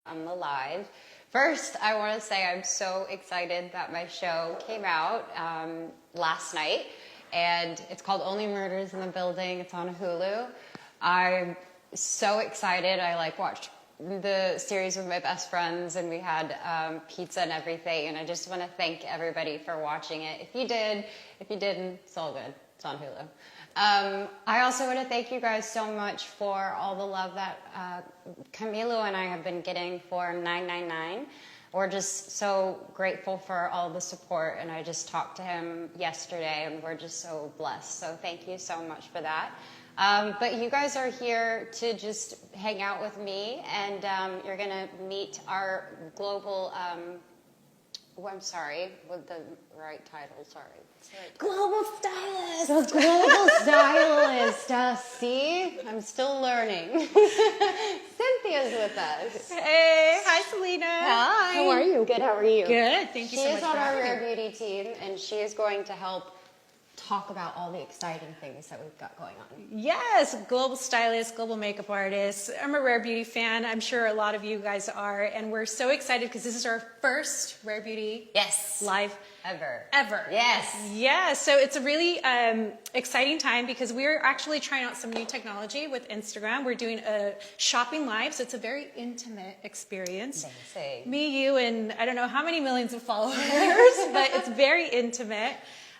on the live. First, I want to say I'm so excited that my show came out last night, and it's called Only Murders in the Building. It's on Hulu. I'm so excited. I watched the series with my best friends, and we had pizza and everything, and I just want to thank everybody for watching it. If you did, if you didn't, it's all good. It's on Hulu. I also want to thank you guys so much for all the love that Camilo and I have been getting for 999. We're just so grateful for all the support, and I just talked to him yesterday, and we're just so blessed. So thank you so much for that. But you guys are here to just hang out with me, and you're going to meet our global, I'm sorry, with the right title, sorry. Global stylist. So global stylist. See, I'm still learning. Cynthia's with us. Hey, hi Selena. Hi. How are you? Good, how are you? Good, thank you so much. She is on for our having Rare me. Beauty team, and she is going to help talk about all the exciting things that we've got going on. Yes, global stylist, global makeup artist. I'm a Rare Beauty fan. I'm sure a lot of you guys are, and we're so excited because this is our first Rare Beauty live Ever. Yes. Yeah, so it's a really exciting time because we're actually trying out some new technology with Instagram. We're doing a shopping live, so it's a very intimate experience. Amazing. Me, you, and I don't know how many millions of followers, but it's very intimate.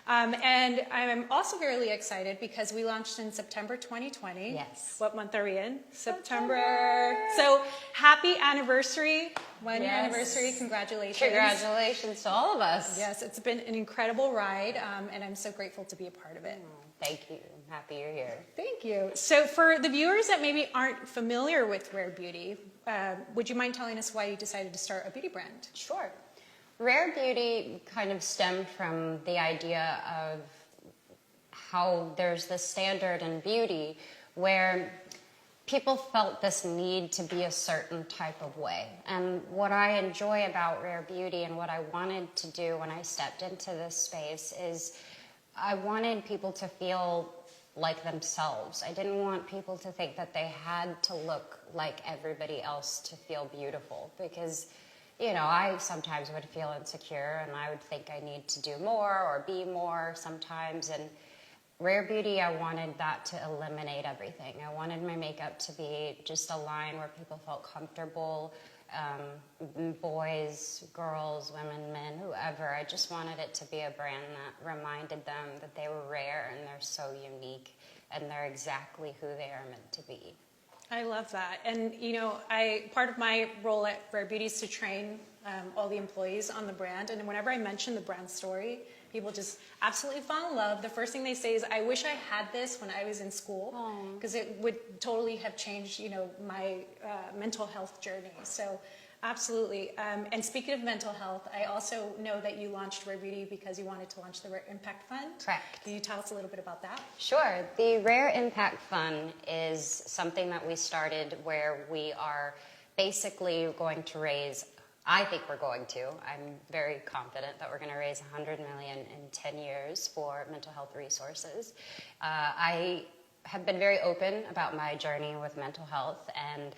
And I'm also really excited because we launched in September 2020. Yes. What month are we in? September. So happy anniversary, 1 year anniversary. Congratulations. Congratulations to all of us. Yes, it's been an incredible ride, and I'm so grateful to be a part of it. Thank you. I'm happy you're here. Thank you. So for the viewers that maybe aren't familiar with Rare Beauty, would you mind telling us why you decided to start a beauty brand? Sure. Rare Beauty kind of stemmed from the idea of how there's this standard in beauty where people felt this need to be a certain type of way. And what I enjoy about Rare Beauty and what I wanted to do when I stepped into this space is I wanted people to feel like themselves. I didn't want people to think that they had to look like everybody else to feel beautiful, because I sometimes would feel insecure, and I would think I need to do more or be more sometimes. And Rare Beauty, I wanted that to eliminate everything. I wanted my makeup to be just a line where people felt comfortable, boys, girls, women, men, whoever. I just wanted it to be a brand that reminded them that they were rare and they're so unique and they're exactly who they are meant to be. I love that. And, part of my role at Rare Beauty is to train all the employees on the brand. And whenever I mention the brand story, people just absolutely fall in love. The first thing they say is, I wish I had this when I was in school, because it would totally have changed, my mental health journey. So absolutely. And speaking of mental health, I also know that you launched Rare Beauty because you wanted to launch the Rare Impact Fund. Correct. Can you tell us a little bit about that? Sure. The Rare Impact Fund is something that we started where we are basically going to raise, I think we're going to, I'm very confident that we're going to raise $100 million in 10 years for mental health resources. I have been very open about my journey with mental health, and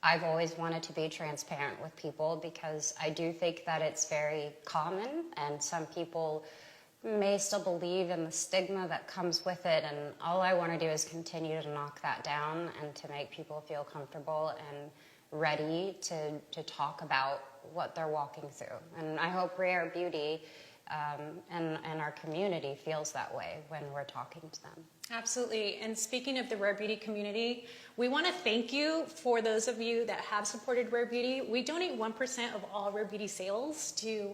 I've always wanted to be transparent with people because I do think that it's very common, and some people may still believe in the stigma that comes with it, and all I want to do is continue to knock that down and to make people feel comfortable and ready to talk about what they're walking through. And I hope Rare Beauty and our community feels that way when we're talking to them. Absolutely. And speaking of the Rare Beauty community, we want to thank you for those of you that have supported Rare Beauty. We donate 1% of all Rare Beauty sales to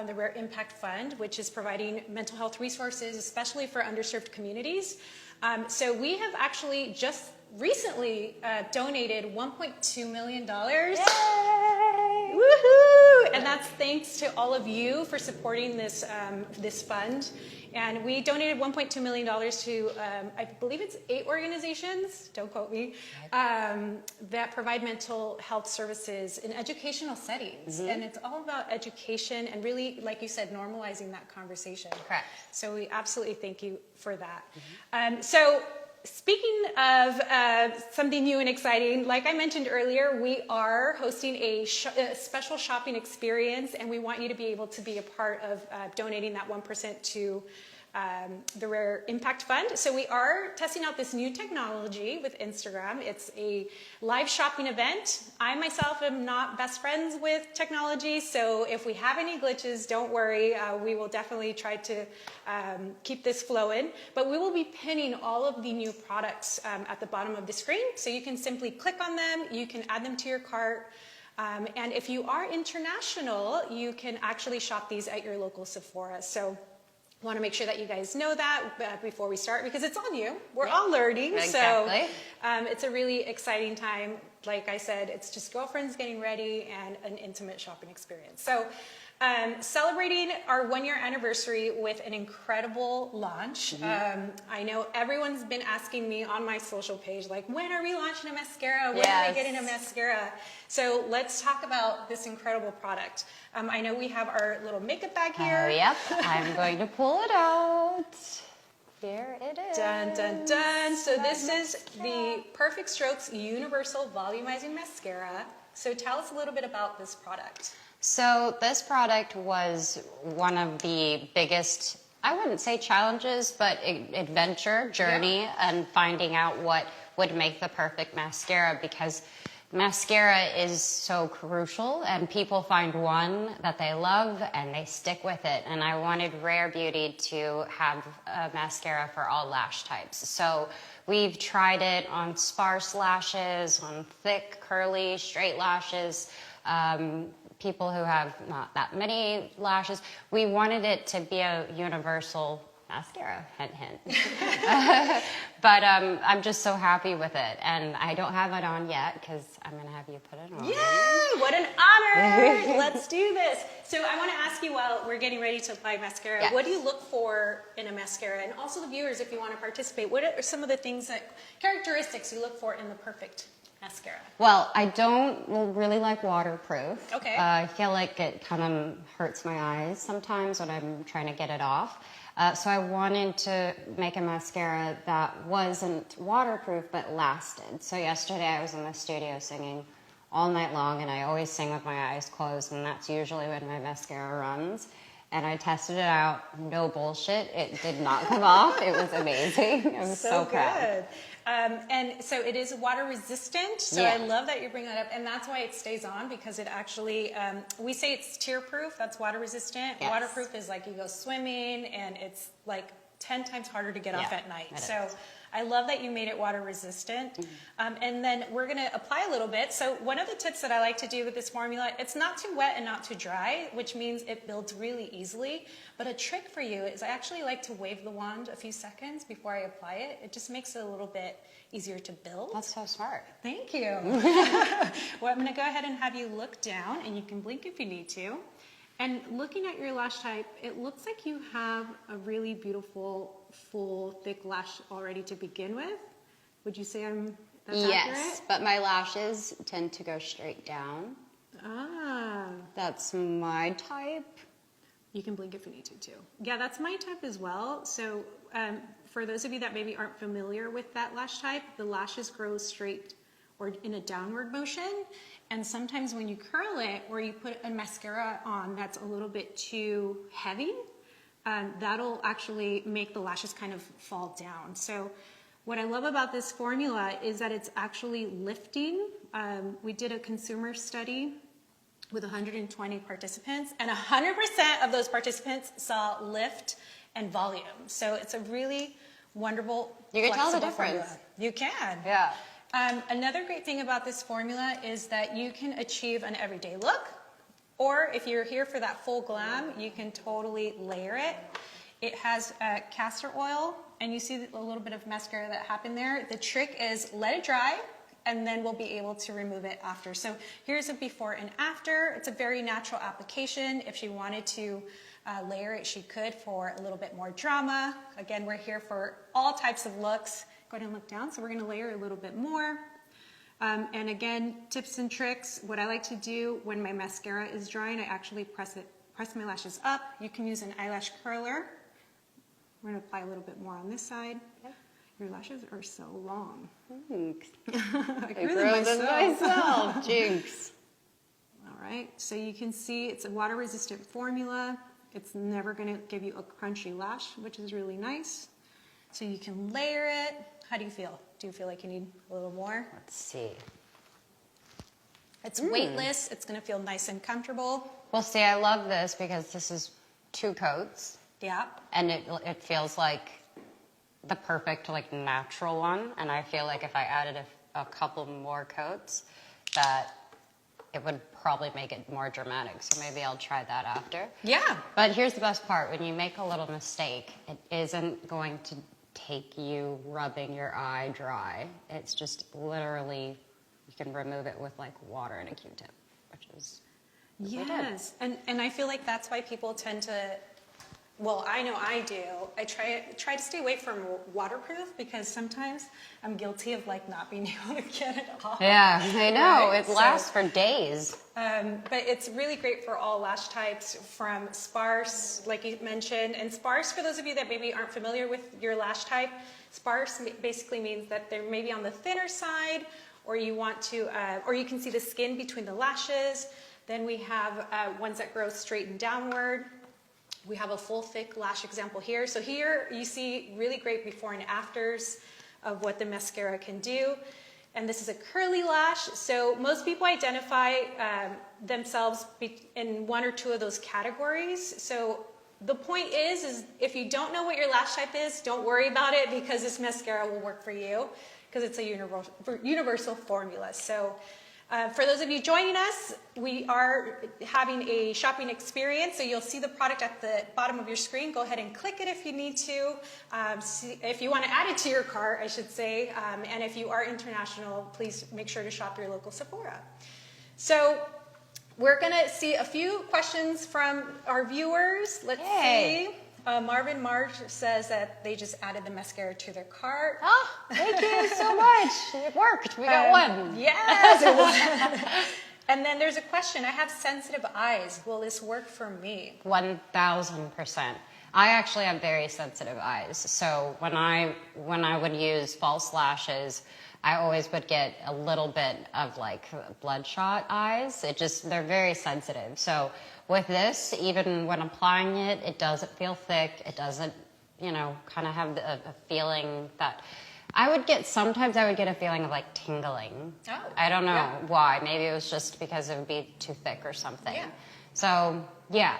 the Rare Impact Fund, which is providing mental health resources, especially for underserved communities. So we have actually just recently donated $1.2 million. Yay! Woohoo! And that's thanks to all of you for supporting this this fund. And we donated $1.2 million to, I believe it's 8 organizations, don't quote me, that provide mental health services in educational settings. And it's all about education and really, like you said, normalizing that conversation. Correct. So we absolutely thank you for that. So speaking of something new and exciting, like I mentioned earlier, we are hosting a special shopping experience, and we want you to be able to be a part of donating that 1% to the Rare Impact Fund. So we are testing out this new technology with Instagram. It's a live shopping event. I myself am not best friends with technology, so if we have any glitches, don't worry. We will definitely try to keep this flowing. But we will be pinning all of the new products at the bottom of the screen, so you can simply click on them, you can add them to your cart. And if you are international, you can actually shop these at your local Sephora. So I want to make sure that you guys know that before we start, because it's on you. We're all learning. Exactly. So it's a really exciting time. Like I said, it's just girlfriends getting ready and an intimate shopping experience. So celebrating our 1-year anniversary with an incredible launch. I know everyone's been asking me on my social page, like, when are we launching a mascara? When are we getting a mascara? So let's talk about this incredible product. I know we have our little makeup bag here. Yep, I'm going to pull it out. Here it is. Dun, dun, dun. So this is the Perfect Strokes Universal Volumizing Mascara. So tell us a little bit about this product. So this product was one of the biggest, I wouldn't say challenges, but adventure journey and finding out what would make the perfect mascara, because mascara is so crucial and people find one that they love and they stick with it. And I wanted Rare Beauty to have a mascara for all lash types. So we've tried it on sparse lashes, on thick, curly, straight lashes, people who have not that many lashes. We wanted it to be a universal mascara, hint, hint. But I'm just so happy with it. And I don't have it on yet because I'm going to have you put it on. Yeah, what an honor. Let's do this. So I want to ask you, while we're getting ready to apply mascara, what do you look for in a mascara? And also the viewers, if you want to participate, what are some of the things characteristics you look for in the perfect mascara? Well, I don't really like waterproof. Okay. I feel like it kind of hurts my eyes sometimes when I'm trying to get it off. So I wanted to make a mascara that wasn't waterproof but lasted. So yesterday I was in the studio singing all night long, and I always sing with my eyes closed, and that's usually when my mascara runs. And I tested it out, no bullshit. It did not come off. It was amazing. I was so proud. Good. And so it is water resistant. So I love that you bring that up. And that's why it stays on, because it actually, we say it's tear proof. That's water resistant. Yes. Waterproof is like you go swimming and it's like 10 times harder to get off at night. So I love that you made it water resistant. And then we're going to apply a little bit. So one of the tips that I like to do with this formula, it's not too wet and not too dry, which means it builds really easily. But a trick for you is I actually like to wave the wand a few seconds before I apply it. It just makes it a little bit easier to build. That's so smart. Thank you. Well, I'm going to go ahead and have you look down, and you can blink if you need to. And looking at your lash type, it looks like you have a really beautiful, full, thick lash already to begin with. Would you say that's accurate? But my lashes tend to go straight down. Ah. That's my type. You can blink if you need to, too. Yeah, that's my type as well. So for those of you that maybe aren't familiar with that lash type, the lashes grow straight or in a downward motion. And sometimes when you curl it or you put a mascara on that's a little bit too heavy, that'll actually make the lashes kind of fall down. So what I love about this formula is that it's actually lifting. We did a consumer study with 120 participants, and 100% of those participants saw lift and volume. So it's a really wonderful, You can tell the flexible difference. formula. You can. Yeah. Another great thing about this formula is that you can achieve an everyday look, or if you're here for that full glam, you can totally layer it. It has castor oil, and you see a little bit of mascara that happened there. The trick is let it dry, and then we'll be able to remove it after. So here's a before and after. It's a very natural application. If she wanted to layer it, she could for a little bit more drama. Again, we're here for all types of looks. Go ahead and look down. So we're going to layer a little bit more. And again, tips and tricks. What I like to do when my mascara is drying, I actually press my lashes up. You can use an eyelash curler. We're going to apply a little bit more on this side. Your lashes are so long. Thanks. I I grew them myself. Jinx. All right, so you can see it's a water-resistant formula. It's never going to give you a crunchy lash, which is really nice. So you can layer it. How do you feel? Do you feel like you need a little more? Let's see. It's weightless. It's going to feel nice and comfortable. Well, see, I love this because this is 2 coats. Yeah. And it feels like the perfect, like, natural one. And I feel like if I added a couple more coats, that it would probably make it more dramatic. So maybe I'll try that after. Yeah. But here's the best part. When you make a little mistake, it isn't going to take you rubbing your eye dry. It's just literally, you can remove it with like water and a Q-tip, which is what we did. Yes. And I feel like that's why people tend to, well, I know I do. I try to stay away from waterproof because sometimes I'm guilty of like not being able to get it off. Yeah, I know. Right? It lasts for days. But it's really great for all lash types, from sparse, like you mentioned. And sparse, for those of you that maybe aren't familiar with your lash type, sparse basically means that they're maybe on the thinner side, or you want to, or you can see the skin between the lashes. Then we have ones that grow straight and downward. We have a full thick lash example here. So here you see really great before and afters of what the mascara can do. And this is a curly lash. So most people identify themselves in 1 or 2 of those categories. So the point is if you don't know what your lash type is, don't worry about it, because this mascara will work for you because it's a universal formula. So for those of you joining us, we are having a shopping experience, so you'll see the product at the bottom of your screen. Go ahead and click it if you need to. If you want to add it to your cart, I should say. And if you are international, please make sure to shop your local Sephora. So we're going to see a few questions from our viewers. Let's see. Marvin Marge says that they just added the mascara to their cart. Oh, thank you so much. It worked. We got one. Yes, it was. And then there's a question. I have sensitive eyes. Will this work for me? 1,000%. I actually have very sensitive eyes. So when I would use false lashes, I always would get a little bit of like bloodshot eyes. They're very sensitive. So with this, even when applying it, it doesn't feel thick. It doesn't, kind of have a feeling that sometimes I would get a feeling of like tingling. Oh, I don't know why. Maybe it was just because it would be too thick or something. Yeah. So, yeah.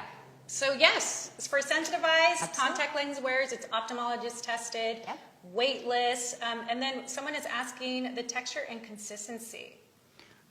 So yes, it's for sensitive eyes, Absolutely. contact lens wearers, it's ophthalmologist tested, Yep. weightless, and then someone is asking the texture and consistency.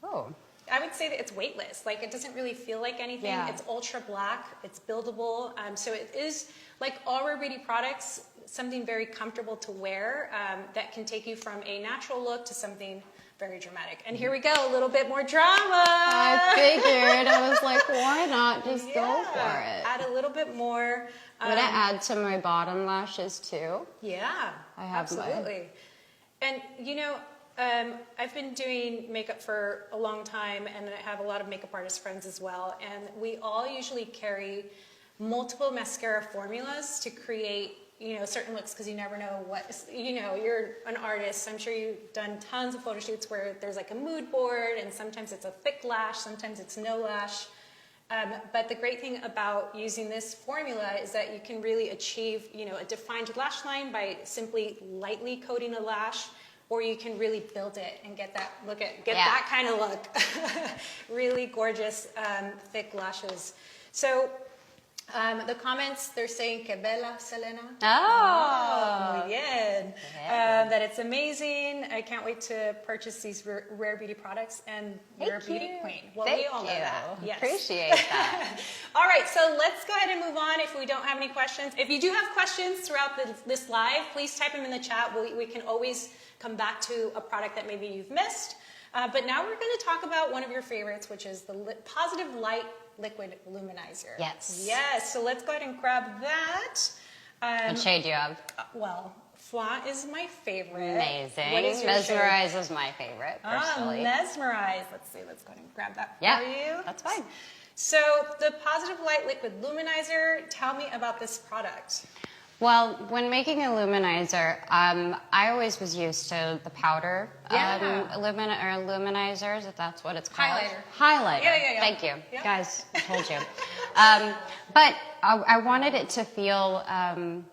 Oh. I would say that it's weightless. Like, it doesn't really feel like anything. Yeah. It's ultra black. It's buildable. So it is, like all Rare Beauty products, something very comfortable to wear that can take you from a natural look to something very dramatic. And here we go, a little bit more drama. I figured. I was like, why not just go for it? Add a little bit more. Would I add to my bottom lashes too? Yeah, I have mine. absolutely. And I've been doing makeup for a long time, and I have a lot of makeup artist friends as well. And we all usually carry multiple mascara formulas to create, certain looks, because you never know you're an artist. I'm sure you've done tons of photo shoots where there's like a mood board, and sometimes it's a thick lash, sometimes it's no lash. But the great thing about using this formula is that you can really achieve, a defined lash line by simply lightly coating a lash, or you can really build it and get that that kind of look. Really gorgeous, thick lashes. So the comments, they're saying que bella, Selena. Oh. Muy bien. That it's amazing. I can't wait to purchase these Rare Beauty products, and you're a beauty queen. Well, Thank we all know you. that. Yes. Appreciate that. All right, so let's go ahead and move on if we don't have any questions. If you do have questions throughout this live, please type them in the chat. We can always come back to a product that maybe you've missed. But now we're going to talk about one of your favorites, which is the Positive Light Liquid Luminizer. Yes. Yes, so let's go ahead and grab that. What shade do you have? Well, Flan is my favorite. Amazing. What is your Mesmerize is my favorite, personally. Mesmerize. Let's see, let's go ahead and grab that Yeah, for you. that's fine. So the Positive Light Liquid Luminizer, tell me about this product. Well, when making a luminizer, I always was used to the powder luminizers, if that's what it's called. Highlighter. Yeah. Thank you. Yeah. Guys, I told you. But I wanted it to feel, I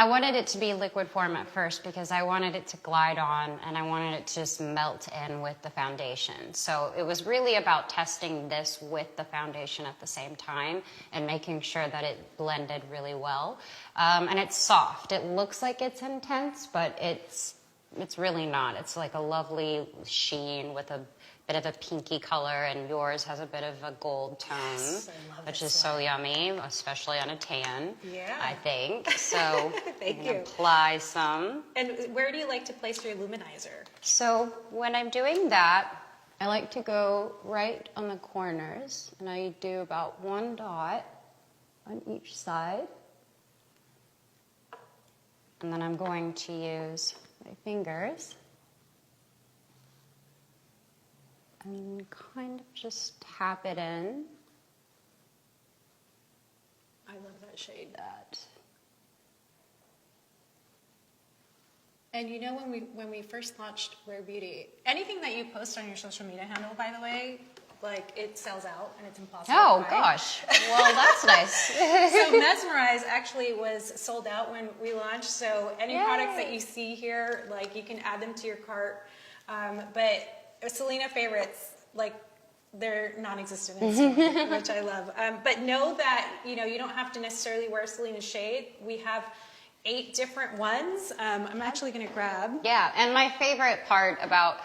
wanted it to be liquid form at first because I wanted it to glide on and I wanted it to just melt in with the foundation. So it was really about testing this with the foundation at the same time and making sure that it blended really well. And it's soft. It looks like it's intense, but it's really not. It's like a lovely sheen with a bit of a pinky color, and yours has a bit of a gold tone, Yes, I love which this is one. so yummy, especially on a tan. Yeah. I think. So Thank I'm gonna you. apply some. And where do you like to place your luminizer? So when I'm doing that, I like to go right on the corners, and I do about one dot on each side. And then I'm going to use my fingers and kind of just tap it in. I love that shade. That. And you know, when we first launched Rare Beauty, anything that you post on your social media handle, by the way, like it sells out and it's impossible Oh to find. gosh. Well, that's nice. So Mesmerize actually was sold out when we launched. So any Yay. products that you see here, like you can add them to your cart. But Selena favorites, like they're non-existent in Selena, which I love. But know that you don't have to necessarily wear Selena's shade. We have 8 different ones. I'm actually going to grab. Yeah, and my favorite part about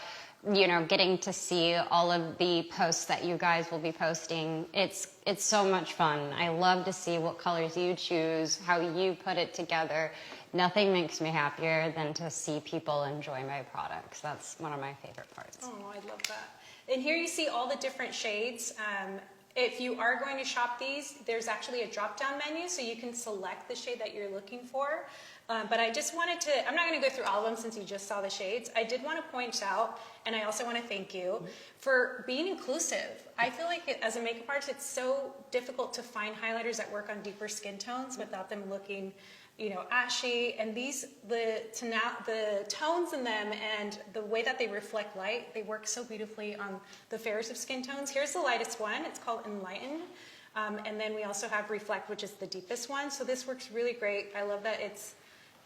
getting to see all of the posts that you guys will be posting, it's so much fun. I love to see what colors you choose, how you put it together. Nothing makes me happier than to see people enjoy my products. That's one of my favorite parts. Oh, I love that. And here you see all the different shades. If you are going to shop these, there's actually a drop-down menu, so you can select the shade that you're looking for. But I just wanted to, I'm not going to go through all of them since you just saw the shades. I did want to point out, and I also want to thank you for being inclusive. I feel like as a makeup artist, it's so difficult to find highlighters that work on deeper skin tones without them looking ashy, and the tones in them and the way that they reflect light, they work so beautifully on the fairest of skin tones. Here's the lightest one. It's called Enlighten. And then we also have Reflect, which is the deepest one. So this works really great. I love that it's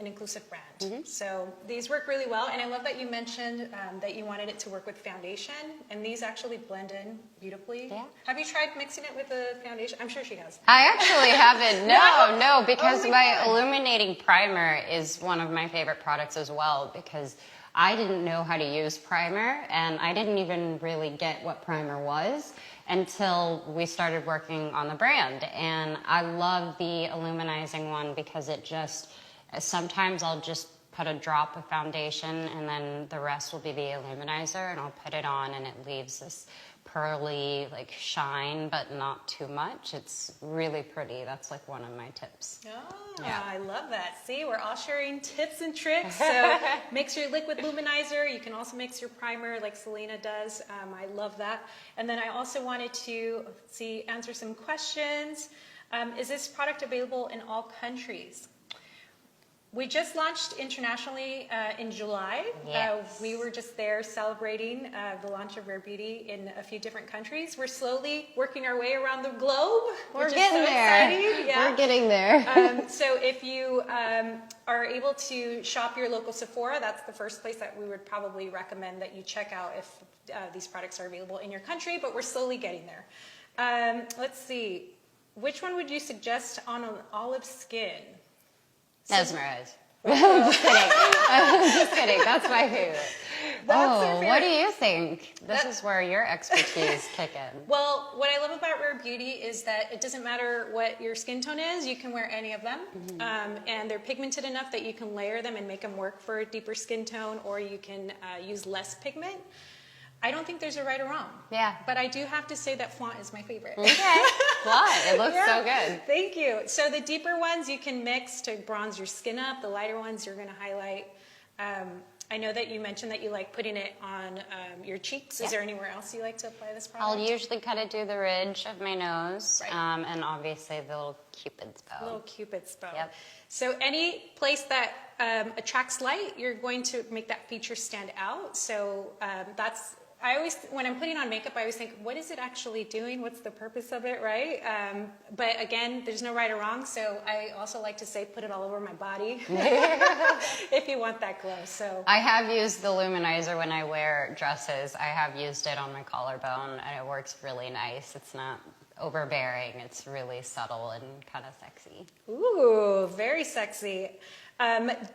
an inclusive brand. So these work really well. And I love that you mentioned that you wanted it to work with foundation. And these actually blend in beautifully. Yeah. Have you tried mixing it with the foundation? I'm sure she has. I actually haven't. No, because Oh my my God. illuminating primer is one of my favorite products as well, because I didn't know how to use primer, and I didn't even really get what primer was until we started working on the brand. And I love the illuminizing one because it just, sometimes I'll just put a drop of foundation and then the rest will be the illuminizer, and I'll put it on and it leaves this pearly like shine, but not too much. It's really pretty. That's like one of my tips. Oh, Yeah. I love that. See, we're all sharing tips and tricks. So mix your liquid luminizer. You can also mix your primer like Selena does. I love that. And then I also wanted to answer some questions. Is this product available in all countries? We just launched internationally in July. Yes. We were just there celebrating the launch of Rare Beauty in a few different countries. We're slowly working our way around the globe. We're which getting is so there. exciting. Yeah. We're getting there. So if you are able to shop your local Sephora, that's the first place that we would probably recommend that you check out if these products are available in your country, but we're slowly getting there. Let's see. Which one would you suggest on an olive skin? Mesmerize. I'm just kidding. I'm just kidding. That's my favorite. That's your What do favorite. you think? This is where your expertise kick in. Well, what I love about Rare Beauty is that it doesn't matter what your skin tone is, you can wear any of them. And they're pigmented enough that you can layer them and make them work for a deeper skin tone, or you can use less pigment. I don't think there's a right or wrong. Yeah. But I do have to say that Flaunt is my favorite. Okay. Fly. It looks so Yeah. good. Thank you. So the deeper ones you can mix to bronze your skin up. The lighter ones you're going to highlight. I know that you mentioned that you like putting it on your cheeks. Is there anywhere else you like to apply this product? I'll usually kind of do the ridge of my nose, Right. And obviously the little Cupid's bow. Little Cupid's bow. Yep. So any place that attracts light, you're going to make that feature stand out. So I always, when I'm putting on makeup, I always think, what is it actually doing? What's the purpose of it, right? But again, there's no right or wrong. So I also like to say, put it all over my body if you want that glow. So I have used the luminizer when I wear dresses. I have used it on my collarbone, and it works really nice. It's not overbearing. It's really subtle and kind of sexy. ooh, very sexy.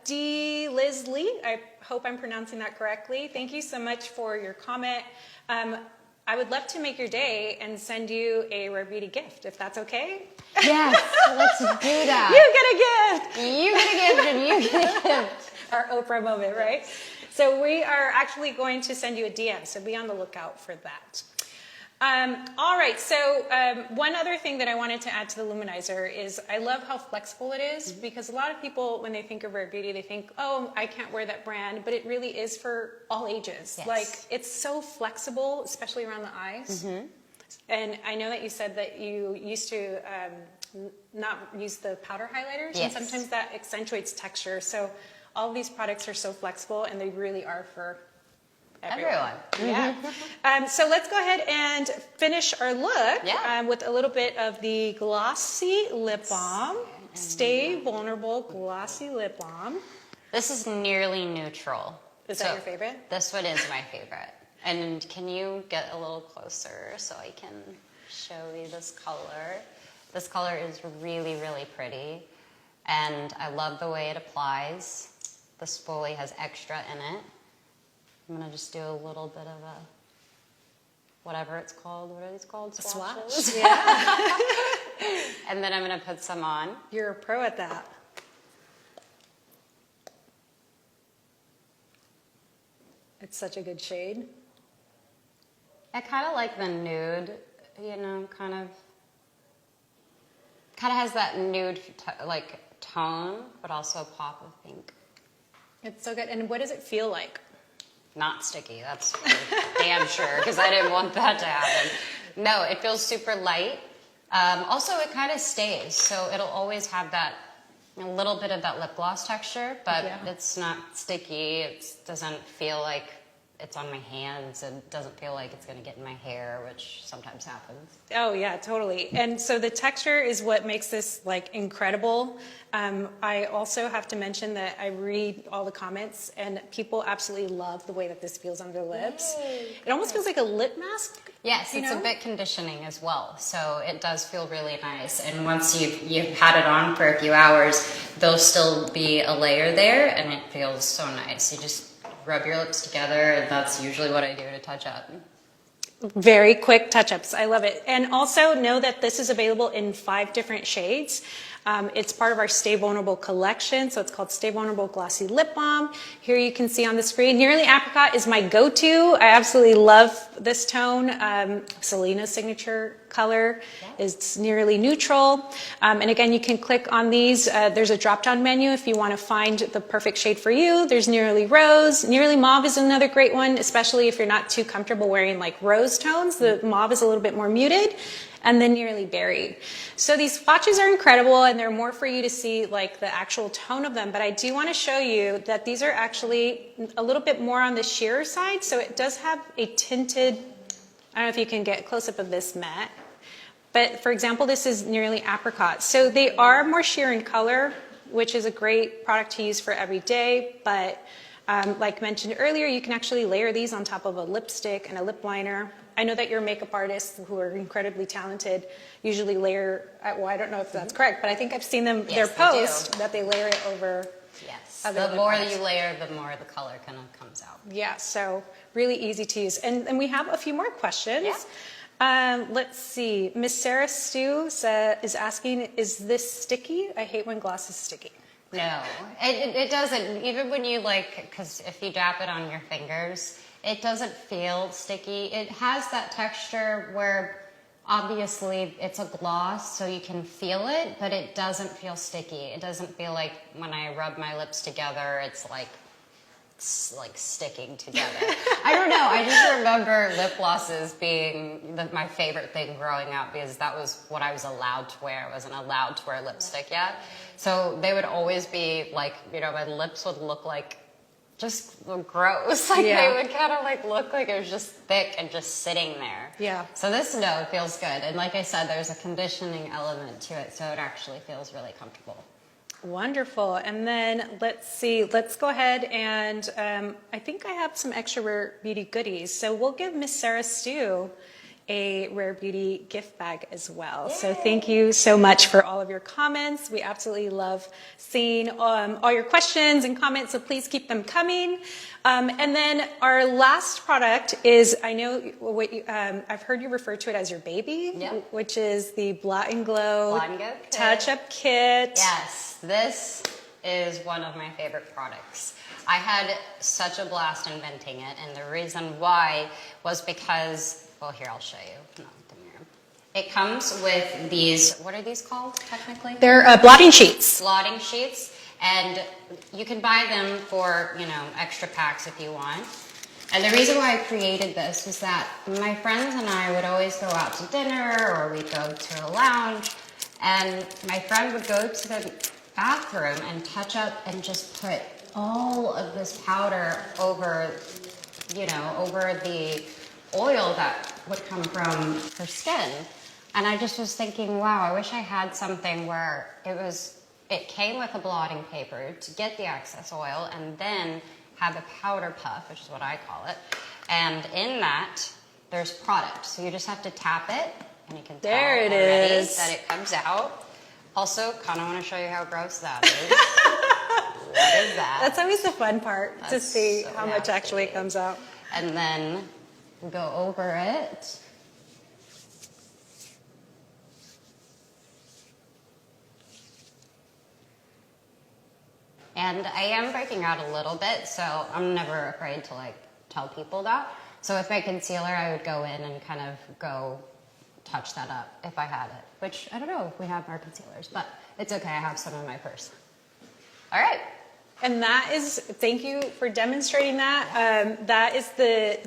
D. Liz Lee, I hope I'm pronouncing that correctly. Thank you so much for your comment. I would love to make your day and send you a Rare Beauty gift, if that's okay. Yes, let's do that. You get a gift! You get a gift and you get a gift. Our Oprah moment, right? So we are actually going to send you a DM, so be on the lookout for that. All right, so one other thing that I wanted to add to the luminizer is I love how flexible it is, because a lot of people, when they think of Rare Beauty, they think, oh, I can't wear that brand, but it really is for all ages. Yes. Like, it's so flexible, especially around the eyes. And I know that you said that you used to not use the powder highlighters, Yes. and sometimes that accentuates texture. So all of these products are so flexible, and they really are for everyone. Yeah. So let's go ahead and finish our look with a little bit of the glossy lip balm. Stay Vulnerable Glossy Lip Balm. This is nearly neutral. Is that your favorite? This one is my favorite. And can you get a little closer so I can show you this color? This color is really, really pretty. And I love the way it applies. The spoolie has extra in it. I'm going to just do a little bit of a, whatever it's called. What are these called? Swatches? Swatch. Yeah. And then I'm going to put some on. You're a pro at that. It's such a good shade. I kind of like the nude, you know, kind of has that nude like tone, but also a pop of pink. It's so good. And what does it feel like? Not sticky, that's for damn sure, because I didn't want that to happen. No, it feels super light. Also, it kind of stays, so it'll always have that, a little bit of that lip gloss texture, but it's not sticky. It doesn't feel like it's on my hands. It doesn't feel like it's going to get in my hair, which sometimes happens. Oh yeah, totally. And so the texture is what makes this like incredible. I also have to mention that I read all the comments, and people absolutely love the way that this feels on their lips. Yay. It almost feels like a lip mask. Yes, it's a bit conditioning as well, so it does feel really nice. And once you've had it on for a few hours, there'll still be a layer there, and it feels so nice. You just rub your lips together, and that's usually what I do to touch up. Very quick touch-ups. I love it. And also know that this is available in 5 different shades. It's part of our Stay Vulnerable collection, so it's called Stay Vulnerable Glossy Lip Balm. Here you can see on the screen, Nearly Apricot is my go-to. I absolutely love this tone. Selena's signature color is Nearly Neutral. And again, you can click on these. There's a drop-down menu if you want to find the perfect shade for you. There's Nearly Rose. Nearly Mauve is another great one, especially if you're not too comfortable wearing like rose tones. The mauve is a little bit more muted. And then Nearly Berry. So these swatches are incredible, and they're more for you to see like the actual tone of them, but I do want to show you that these are actually a little bit more on the sheer side, so it does have a tinted, I don't know if you can get a close-up of this matte, but for example, this is Nearly Apricot. So they are more sheer in color, which is a great product to use for every day, but like mentioned earlier, you can actually layer these on top of a lipstick and a lip liner. I know that your makeup artists, who are incredibly talented, usually layer, well, I don't know if that's correct, but I think I've seen them, their post, that they layer it over. Yes, the more you layer, the more the color kind of comes out. Yeah, so really easy to use. And we have a few more questions. Yeah. Let's see, Miss Sarah Stu is asking, is this sticky? I hate when gloss is sticky. No, it doesn't. Even when you because if you dab it on your fingers, it doesn't feel sticky. It has that texture where obviously it's a gloss, so you can feel it, but it doesn't feel sticky. It doesn't feel like when I rub my lips together, it's like like sticking together. I don't know. I just remember lip glosses being my favorite thing growing up because that was what I was allowed to wear. I wasn't allowed to wear lipstick yet. So they would always be like, you know, my lips would look like just gross. Like Yeah. they would kind of like look like it was just thick and just sitting there. Yeah. So this no feels good. And like I said, there's a conditioning element to it. So it actually feels really comfortable. Wonderful. And then let's see, let's go ahead and I think I have some extra Rare Beauty goodies. So we'll give Miss Sarah Stu a Rare Beauty gift bag as well. Yay. So thank you so much for all of your comments. We absolutely love seeing all your questions and comments, so please keep them coming. And then our last product is, I know what you, I've heard you refer to it as your baby, Yep. which is the Blot and Glow Blot and Glow kit. Touch-Up Kit. Yes, this is one of my favorite products. I had such a blast inventing it, and the reason why was because, well, here, I'll show you. Not with the mirror. It comes with these, what are these called technically? They're blotting sheets. Blotting sheets, and you can buy them for, you know, extra packs if you want. And the reason why I created this was that my friends and I would always go out to dinner or we'd go to a lounge, and my friend would go to the bathroom and touch up and just put all of this powder over, you know, over the oil that would come from her skin. And I just was thinking, wow, I wish I had something where it came with a blotting paper to get the excess oil and then have a powder puff, which is what I call it. And in that, there's product. So you just have to tap it and you can tell There it already is. that it comes out. Also, kind of want to show you how gross that is. What is that? That's always the fun part, to That's see so how much actually nasty. comes out. And then we go over it. And I am breaking out a little bit, so I'm never afraid to like tell people that. So with my concealer, I would go in and kind of go touch that up if I had it, which I don't know if we have our concealers, but it's okay. I have some in my purse. All right. And that is, thank you for demonstrating that. That is the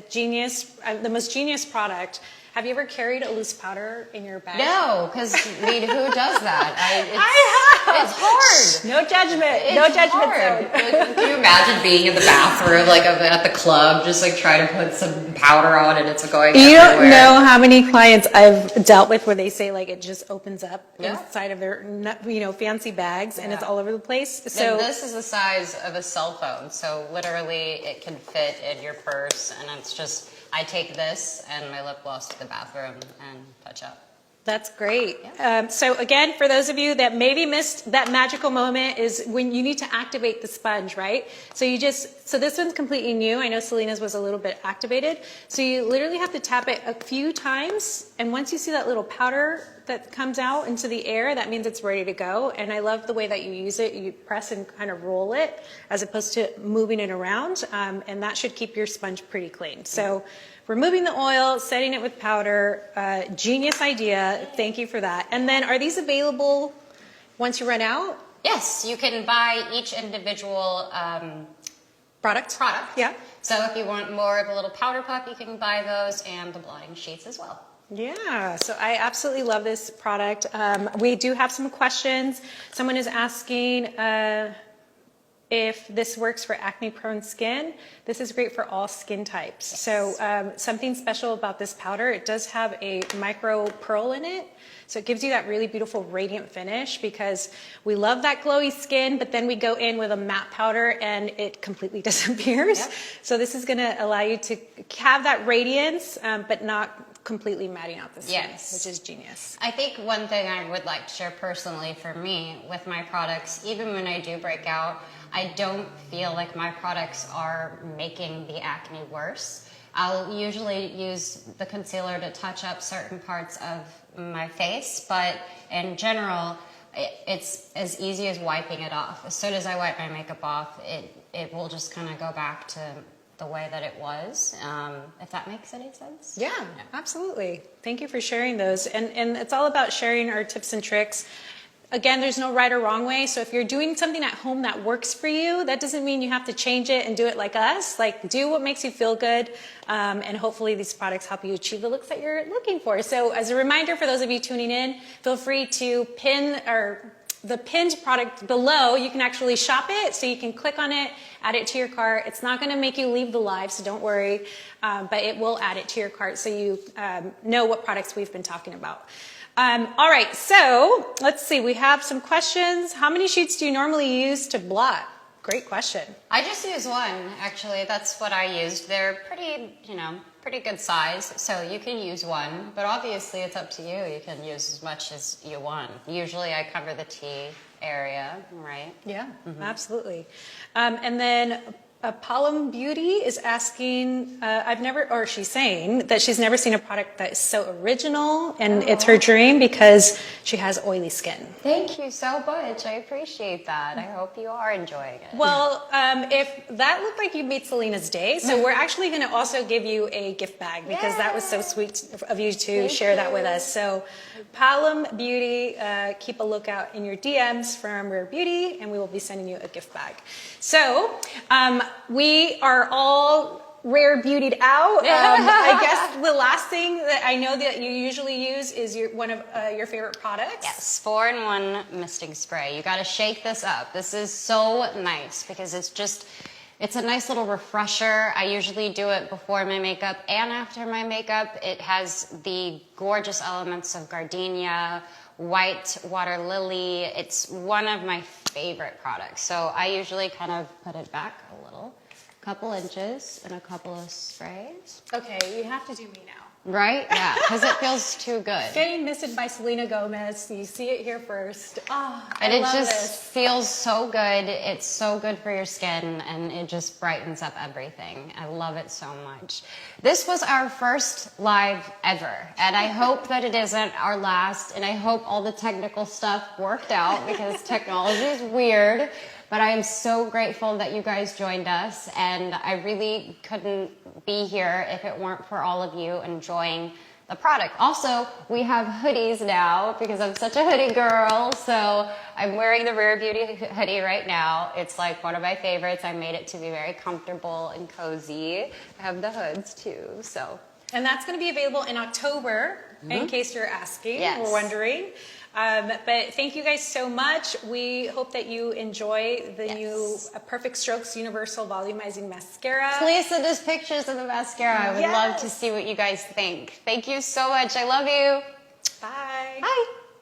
the most genius product. Have you ever carried a loose powder in your bag? No, because I mean, who does that? I have. It's hard. No judgment. It's No judgment hard. zone. Can you imagine being in the bathroom, like at the club, just like trying to put some powder on and it's going You everywhere? don't know how many clients I've dealt with where they say like it just opens up Yeah. inside of their, you know, fancy bags and it's Yeah. all over the place. And So this is the size of a cell phone, so literally it can fit in your purse, and it's just, I take this and my lip gloss to the bathroom and touch up. that's great. So again, for those of you that maybe missed that magical moment is when you need to activate the sponge, right? So so this one's completely new. I know Selena's was a little bit activated. So you literally have to tap it a few times. And once you see that little powder that comes out into the air, that means it's ready to go. And I love the way that you use it. You press and kind of roll it as opposed to moving it around. And that should keep your sponge pretty clean. So removing the oil, setting it with powder, genius idea. Thank you for that. And then are these available once you run out? Yes, you can buy each individual Product? Yeah. So if you want more of a little powder puff, you can buy those and the blotting sheets as well. Yeah, so I absolutely love this product. We do have some questions. Someone is asking if this works for acne-prone skin. This is great for all skin types. Yes. So something special about this powder, it does have a micro pearl in it. So it gives you that really beautiful radiant finish because we love that glowy skin, but then we go in with a matte powder and it completely disappears. Yep. So this is gonna allow you to have that radiance, but not completely matting out the skin, Yes. which is genius. I think one thing I would like to share personally for me with my products, even when I do break out, I don't feel like my products are making the acne worse. I'll usually use the concealer to touch up certain parts of my face, but in general, it's as easy as wiping it off. As soon as I wipe my makeup off, it will just kind of go back to the way that it was, if that makes any sense. Yeah, absolutely. Thank you for sharing those. And it's all about sharing our tips and tricks. Again, there's no right or wrong way. So if you're doing something at home that works for you, that doesn't mean you have to change it and do it like us. Like, do what makes you feel good, and hopefully these products help you achieve the looks that you're looking for. So as a reminder for those of you tuning in, feel free to pin the pinned product below. You can actually shop it, so you can click on it, add it to your cart. It's not going to make you leave the live, so don't worry, but it will add it to your cart so you know what products we've been talking about. All right, so let's see. We have some questions. How many sheets do you normally use to blot? Great question. I just use one, actually. That's what I used. They're pretty good size, so you can use one, but obviously it's up to you. You can use as much as you want. Usually I cover the T area, right? Yeah, absolutely. And then Palm Beauty is asking, she's saying that she's never seen a product that is so original, and it's her dream because she has oily skin. Thank you so much. I appreciate that. I hope you are enjoying it. Well, if that looked like you made Selena's day, so we're actually going to also give you a gift bag because that was so sweet of you to share that with us. So Palm Beauty, keep a lookout in your DMs from Rare Beauty, and we will be sending you a gift bag. So we are all rare beautied out. I guess the last thing that I know that you usually use is one of your favorite products. Yes, 4-in-1 misting spray. You got to shake this up. This is so nice because it's a nice little refresher. I usually do it before my makeup and after my makeup. It has the gorgeous elements of gardenia, white water lily. It's one of my favorite products. So I usually kind of put it back a little, couple inches and a couple of sprays. Okay, you have to do me now. Right? Yeah, because it feels too good. Getting misted by Selena Gomez. You see it here first. And it just this. feels so good. It's so good for your skin, and it just brightens up everything. I love it so much. This was our first live ever, and I hope that it isn't our last, and I hope all the technical stuff worked out because technology is weird. But I am so grateful that you guys joined us, and I really couldn't be here if it weren't for all of you enjoying the product. Also, we have hoodies now because I'm such a hoodie girl, so I'm wearing the Rare Beauty hoodie right now. It's like one of my favorites. I made it to be very comfortable and cozy. I have the hoods too, so. And that's going to be available in October, in case you're asking or wondering. But thank you guys so much. We hope that you enjoy the new Perfect Strokes Universal Volumizing Mascara. Please send us pictures of the mascara. I would love to see what you guys think. Thank you so much. I love you. Bye. Bye.